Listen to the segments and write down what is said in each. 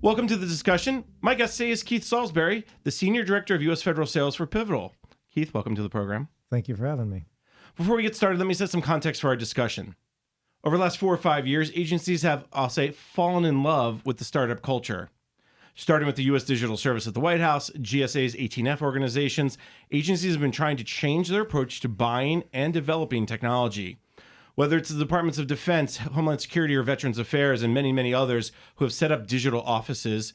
Welcome to the discussion. My guest today is Keith Salisbury, the Senior Director of U.S. Federal Sales for Pivotal. Keith, welcome to the program. Thank you for having me. Before we get started, let me set some context for our discussion. Over the last 4 or 5 years, agencies have, I'll say, fallen in love with the startup culture. Starting with the U.S. Digital Service at the White House, GSA's 18F organizations, agencies have been trying to change their approach to buying and developing technology. Whether it's the Departments of Defense, Homeland Security, or Veterans Affairs, and many, many others who have set up digital offices,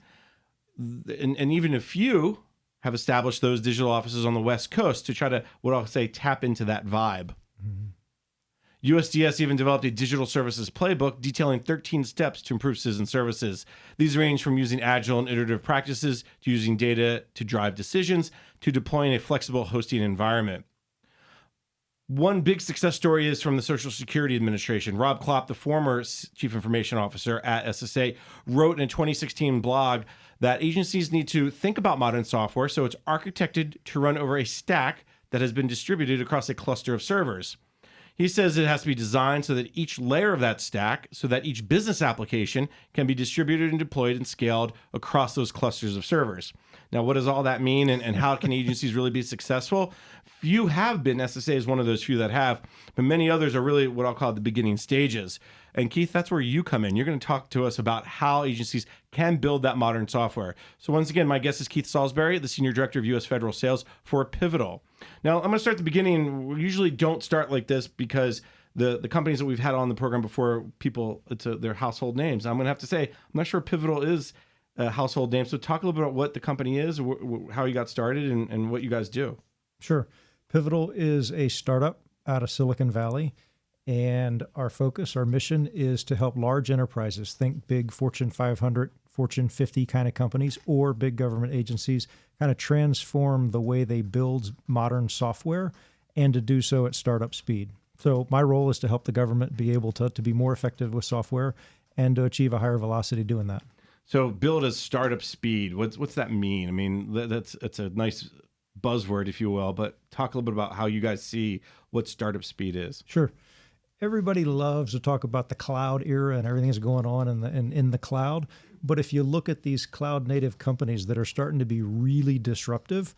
and even a few have established those digital offices on the West Coast to try to, what I'll say, tap into that vibe. USDS even developed a digital services playbook detailing 13 steps to improve citizen services. These range from using agile and iterative practices to using data to drive decisions to deploying a flexible hosting environment. One big success story is from the Social Security Administration. Rob Klopp, the former Chief Information Officer at SSA, wrote in a 2016 blog that agencies need to think about modern software so it's architected to run over a stack that has been distributed across a cluster of servers. He says it has to be designed so that each layer of that stack, so that each business application can be distributed and deployed and scaled across those clusters of servers. Now, what does all that mean, and how can agencies really be successful? Few have been. SSA is one of those few that have, but many others are really what I'll call the beginning stages. And Keith, that's where you come in. You're going to talk to us about how agencies can build that modern software. So once again, my guest is Keith Salisbury, the Senior Director of U.S. Federal Sales for Pivotal. Now, I'm going to start at the beginning. We usually don't start like this because the companies that we've had on the program before, they're household names. I'm going to have to say, I'm not sure Pivotal is a household name. So talk a little bit about what the company is, how you got started, and what you guys do. Sure. Pivotal is a startup out of Silicon Valley, and our focus, our mission is to help large enterprises, think big Fortune 500, Fortune 50 kind of companies, or big government agencies, kind of transform the way they build modern software, and to do so at startup speed. So my role is to help the government be able to be more effective with software and to achieve a higher velocity doing that. So build at startup speed. What's that mean? I mean, that's a nice buzzword, if you will, but talk a little bit about how you guys see what startup speed is. Sure. Everybody loves to talk about the cloud era and everything that's going on in the cloud. But if you look at these cloud native companies that are starting to be really disruptive,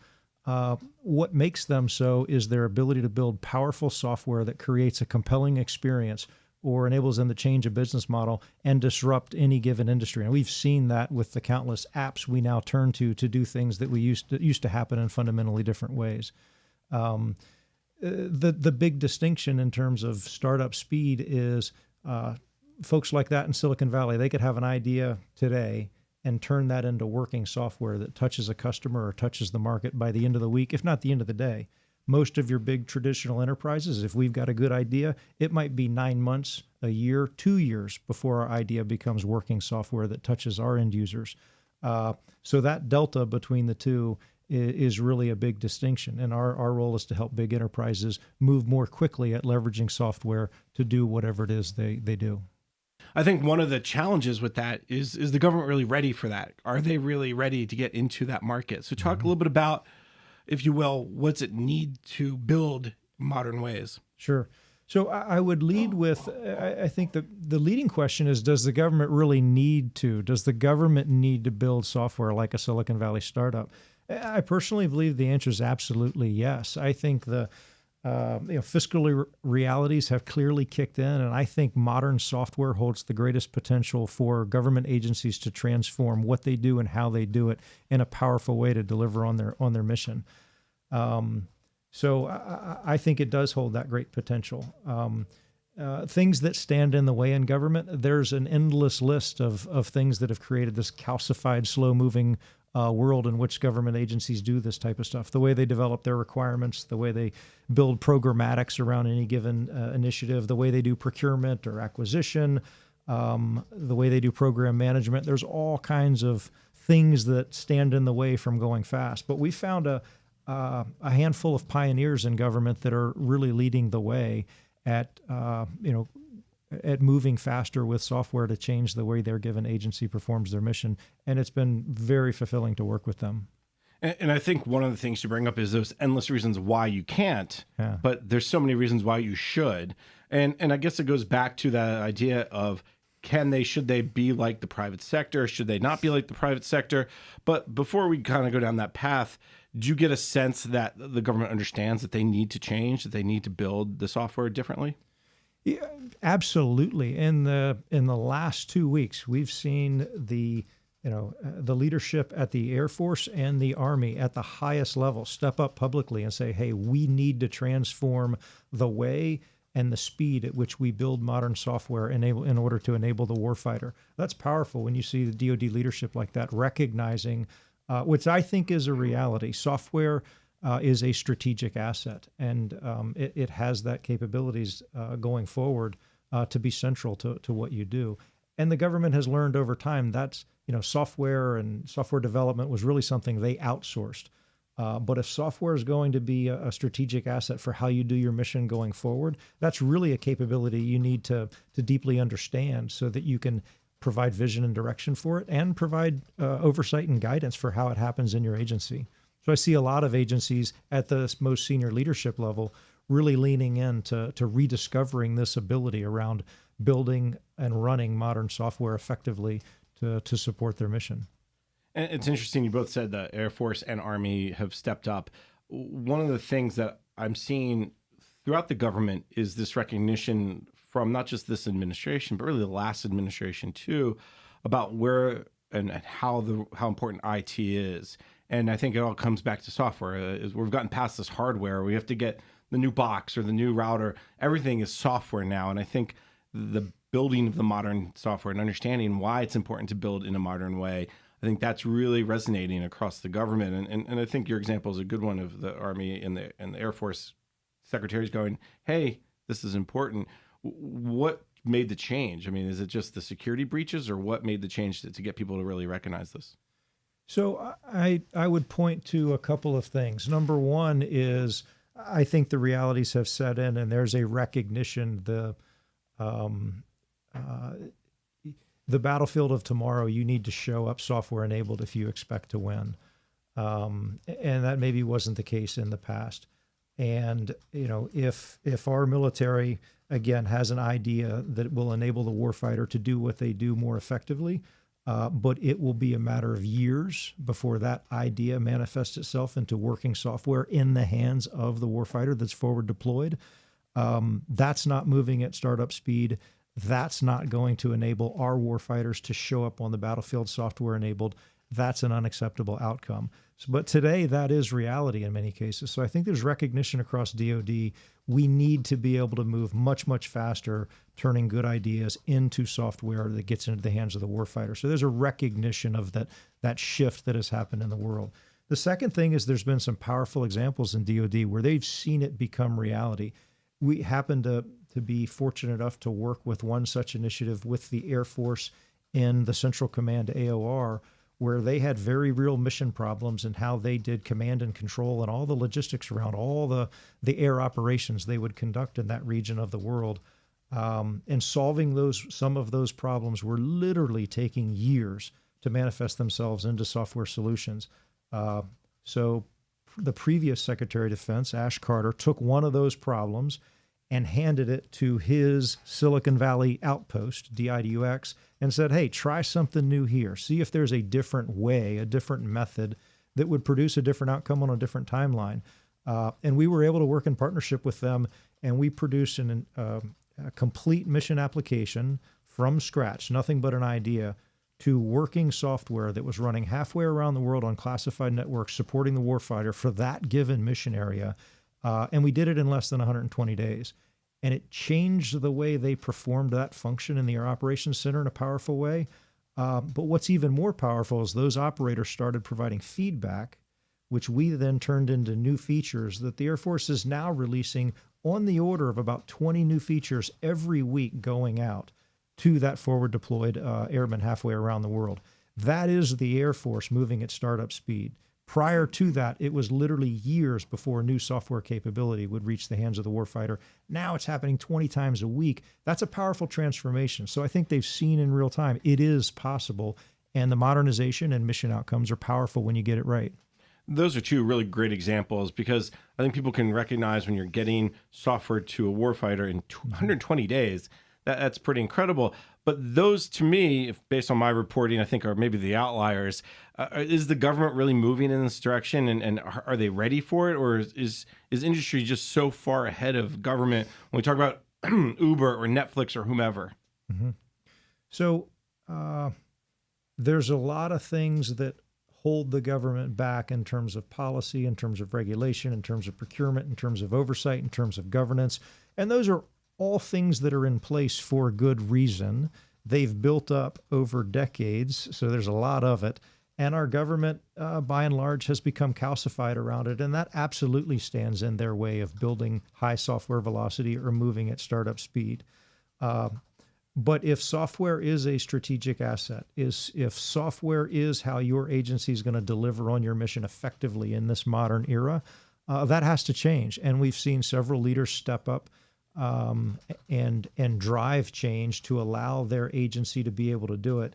what makes them so is their ability to build powerful software that creates a compelling experience or enables them to change a business model and disrupt any given industry. And we've seen that with the countless apps we now turn to do things that we used to happen in fundamentally different ways. The big distinction in terms of startup speed is folks like that in Silicon Valley, they could have an idea today and turn that into working software that touches a customer or touches the market by the end of the week, if not the end of the day. Most of your big traditional enterprises, if we've got a good idea, it might be 9 months, a year, 2 years before our idea becomes working software that touches our end users. So that delta between the two is really a big distinction. And our role is to help big enterprises move more quickly at leveraging software to do whatever it is they do. I think one of the challenges with that is the government really ready for that? Are they really ready to get into that market? So talk a little bit about, if you will, what's it need to build modern ways? Sure. So I would lead with, I think the leading question is, does the government really need to? Does the government need to build software like a Silicon Valley startup? I personally believe the answer is absolutely yes. I think the fiscal realities have clearly kicked in, and I think modern software holds the greatest potential for government agencies to transform what they do and how they do it in a powerful way to deliver on their mission. So I think it does hold that great potential. Things that stand in the way in government, there's an endless list of things that have created this calcified, slow-moving world in which government agencies do this type of stuff. The way they develop their requirements, the way they build programmatics around any given initiative, the way they do procurement or acquisition, the way they do program management. There's all kinds of things that stand in the way from going fast. But we found a handful of pioneers in government that are really leading the way at moving faster with software to change the way their given agency performs their mission. And it's been very fulfilling to work with them. And I think one of the things to bring up is those endless reasons why you can't, but there's so many reasons why you should. And I guess it goes back to that idea of should they be like the private sector? Should they not be like the private sector? But before we kind of go down that path, do you get a sense that the government understands that they need to change, that they need to build the software differently? Yeah, absolutely. In the last 2 weeks, we've seen the leadership at the Air Force and the Army at the highest level step up publicly and say, hey, we need to transform the way and the speed at which we build modern software in order to enable the warfighter. That's powerful when you see the DoD leadership like that, recognizing, which I think is a reality. Software is a strategic asset, and it has that capabilities going forward to be central to what you do. And the government has learned over time that's, software and software development was really something they outsourced. But if software is going to be a strategic asset for how you do your mission going forward, that's really a capability you need to deeply understand so that you can provide vision and direction for it and provide oversight and guidance for how it happens in your agency. So I see a lot of agencies at the most senior leadership level really leaning into rediscovering this ability around building and running modern software effectively to support their mission. And it's interesting, you both said that Air Force and Army have stepped up. One of the things that I'm seeing throughout the government is this recognition from not just this administration, but really the last administration too, about where and how important IT is. And I think it all comes back to software. We've gotten past this hardware. We have to get the new box or the new router. Everything is software now. And I think the building of the modern software and understanding why it's important to build in a modern way, I think that's really resonating across the government. And I think your example is a good one of the Army and the Air Force secretaries going, hey, this is important. What made the change? I mean, is it just the security breaches, or what made the change to get people to really recognize this? So I would point to a couple of things. Number one is I think the realities have set in, and there's a recognition the battlefield of tomorrow, you need to show up software enabled if you expect to win. And that maybe wasn't the case in the past. And, if our military, again, has an idea that will enable the warfighter to do what they do more effectively, but it will be a matter of years before that idea manifests itself into working software in the hands of the warfighter that's forward deployed. That's not moving at startup speed. That's not going to enable our warfighters to show up on the battlefield software enabled. That's an unacceptable outcome. But today, that is reality in many cases. So I think there's recognition across DoD. We need to be able to move much, much faster, turning good ideas into software that gets into the hands of the warfighter. So there's a recognition of that shift that has happened in the world. The second thing is there's been some powerful examples in DoD where they've seen it become reality. We happen to be fortunate enough to work with one such initiative with the Air Force in the Central Command AOR, where they had very real mission problems in how they did command and control and all the logistics around all the air operations they would conduct in that region of the world. And solving some of those problems were literally taking years to manifest themselves into software solutions. So the previous Secretary of Defense, Ash Carter, took one of those problems and handed it to his Silicon Valley outpost, DIUX, and said, hey, try something new here. See if there's a different way, a different method that would produce a different outcome on a different timeline. And we were able to work in partnership with them, and we produced a complete mission application from scratch, nothing but an idea, to working software that was running halfway around the world on classified networks, supporting the warfighter for that given mission area. And we did it in less than 120 days. And it changed the way they performed that function in the Air Operations Center in a powerful way. But what's even more powerful is those operators started providing feedback, which we then turned into new features that the Air Force is now releasing on the order of about 20 new features every week going out to that forward deployed airman halfway around the world. That is the Air Force moving at startup speed. Prior to that, it was literally years before new software capability would reach the hands of the warfighter. Now it's happening 20 times a week. That's a powerful transformation. So I think they've seen in real time it is possible, and the modernization and mission outcomes are powerful when you get it right. Those are two really great examples, because I think people can recognize when you're getting software to a warfighter in 120 days, That's pretty incredible. But those, to me, if based on my reporting, I think are maybe the outliers. Is the government really moving in this direction, and are they ready for it, or is industry just so far ahead of government when we talk about Uber or Netflix or whomever? Mm-hmm. So there's a lot of things that hold the government back in terms of policy, in terms of regulation, in terms of procurement, in terms of oversight, in terms of governance. And those are all things that are in place for good reason. They've built up over decades, so there's a lot of it. And our government, by and large, has become calcified around it. And that absolutely stands in their way of building high software velocity or moving at startup speed. But if software is a strategic asset, if software is how your agency is going to deliver on your mission effectively in this modern era, that has to change. And we've seen several leaders step up and drive change to allow their agency to be able to do it.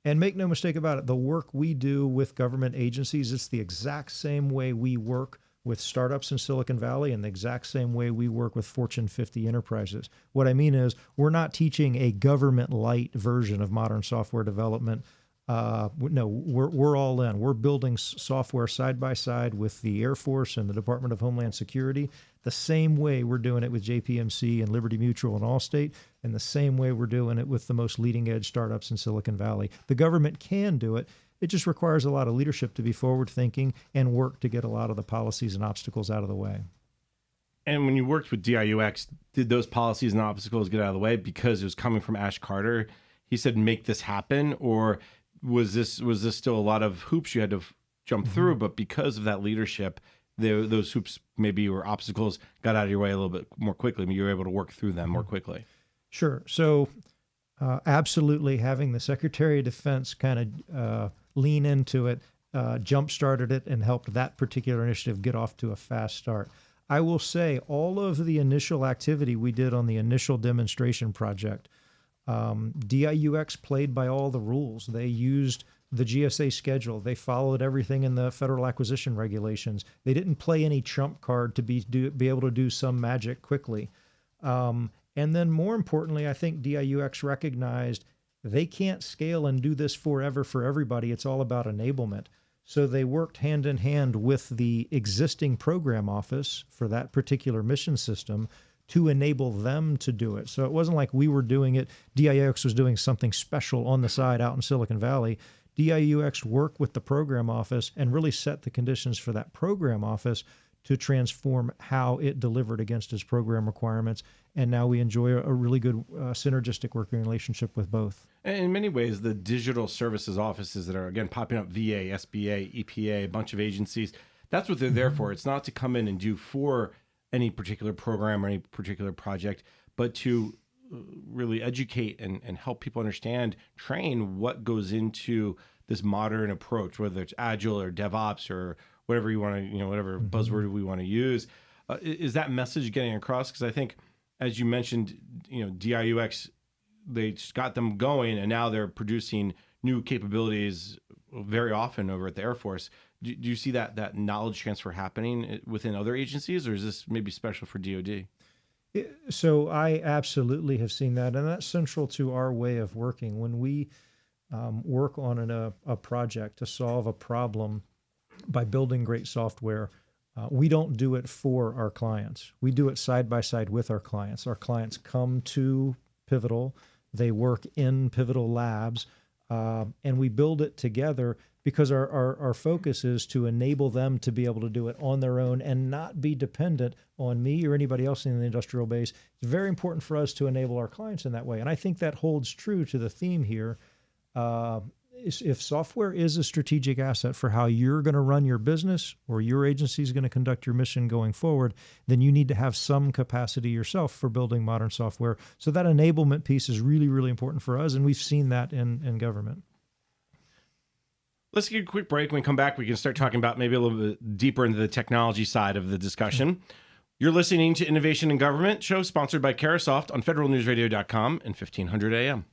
And make no mistake about it, the work we do with government agencies, it's the exact same way we work with startups in Silicon Valley and the exact same way we work with Fortune 50 enterprises. What I mean is we're not teaching a government light version of modern software development. No, we're all in. We're building software side by side with the Air Force and the Department of Homeland Security, the same way we're doing it with JPMC and Liberty Mutual and Allstate, and the same way we're doing it with the most leading edge startups in Silicon Valley. The government can do it. It just requires a lot of leadership to be forward thinking and work to get a lot of the policies and obstacles out of the way. And when you worked with DIUX, did those policies and obstacles get out of the way because it was coming from Ash Carter? He said, make this happen, or was this still a lot of hoops you had to jump through, but because of that leadership, those hoops maybe or obstacles got out of your way a little bit more quickly? I mean, you were able to work through them more quickly. Sure. So absolutely having the Secretary of Defense kind of lean into it, jump-started it, and helped that particular initiative get off to a fast start. I will say all of the initial activity we did on the initial demonstration project, DIUX played by all the rules. They used the GSA schedule. They followed everything in the federal acquisition regulations. They didn't play any trump card to be able to do some magic quickly. And then more importantly, I think DIUX recognized they can't scale and do this forever for everybody. It's all about enablement. So they worked hand in hand with the existing program office for that particular mission system to enable them to do it. So it wasn't like we were doing it. DIUX was doing something special on the side out in Silicon Valley. DIUX worked with the program office and really set the conditions for that program office to transform how it delivered against its program requirements. And now we enjoy a really good synergistic working relationship with both. And in many ways, the digital services offices that are, again, popping up, VA, SBA, EPA, a bunch of agencies, that's what they're there for. It's not to come in and do for any particular program or any particular project, but to really educate and help people understand, train what goes into this modern approach, whether it's agile or DevOps or whatever you want to, whatever buzzword we want to use. Is that message getting across? Because I think, as you mentioned, DIUX, they just got them going, and now they're producing new capabilities very often over at the Air Force. Do you see that knowledge transfer happening within other agencies, or is this maybe special for DoD? So I absolutely have seen that, and that's central to our way of working. When we work on a project to solve a problem by building great software, we don't do it for our clients. We do it side by side with our clients. Our clients come to Pivotal, they work in Pivotal labs, and we build it together because our focus is to enable them to be able to do it on their own and not be dependent on me or anybody else in the industrial base. It's very important for us to enable our clients in that way. And I think that holds true to the theme here. If software is a strategic asset for how you're going to run your business or your agency is going to conduct your mission going forward, then you need to have some capacity yourself for building modern software. So that enablement piece is really, really important for us, and we've seen that in government. Let's get a quick break. When we come back, we can start talking about maybe a little bit deeper into the technology side of the discussion. You're listening to Innovation in Government, show sponsored by Carasoft on federalnewsradio.com and 1500 AM.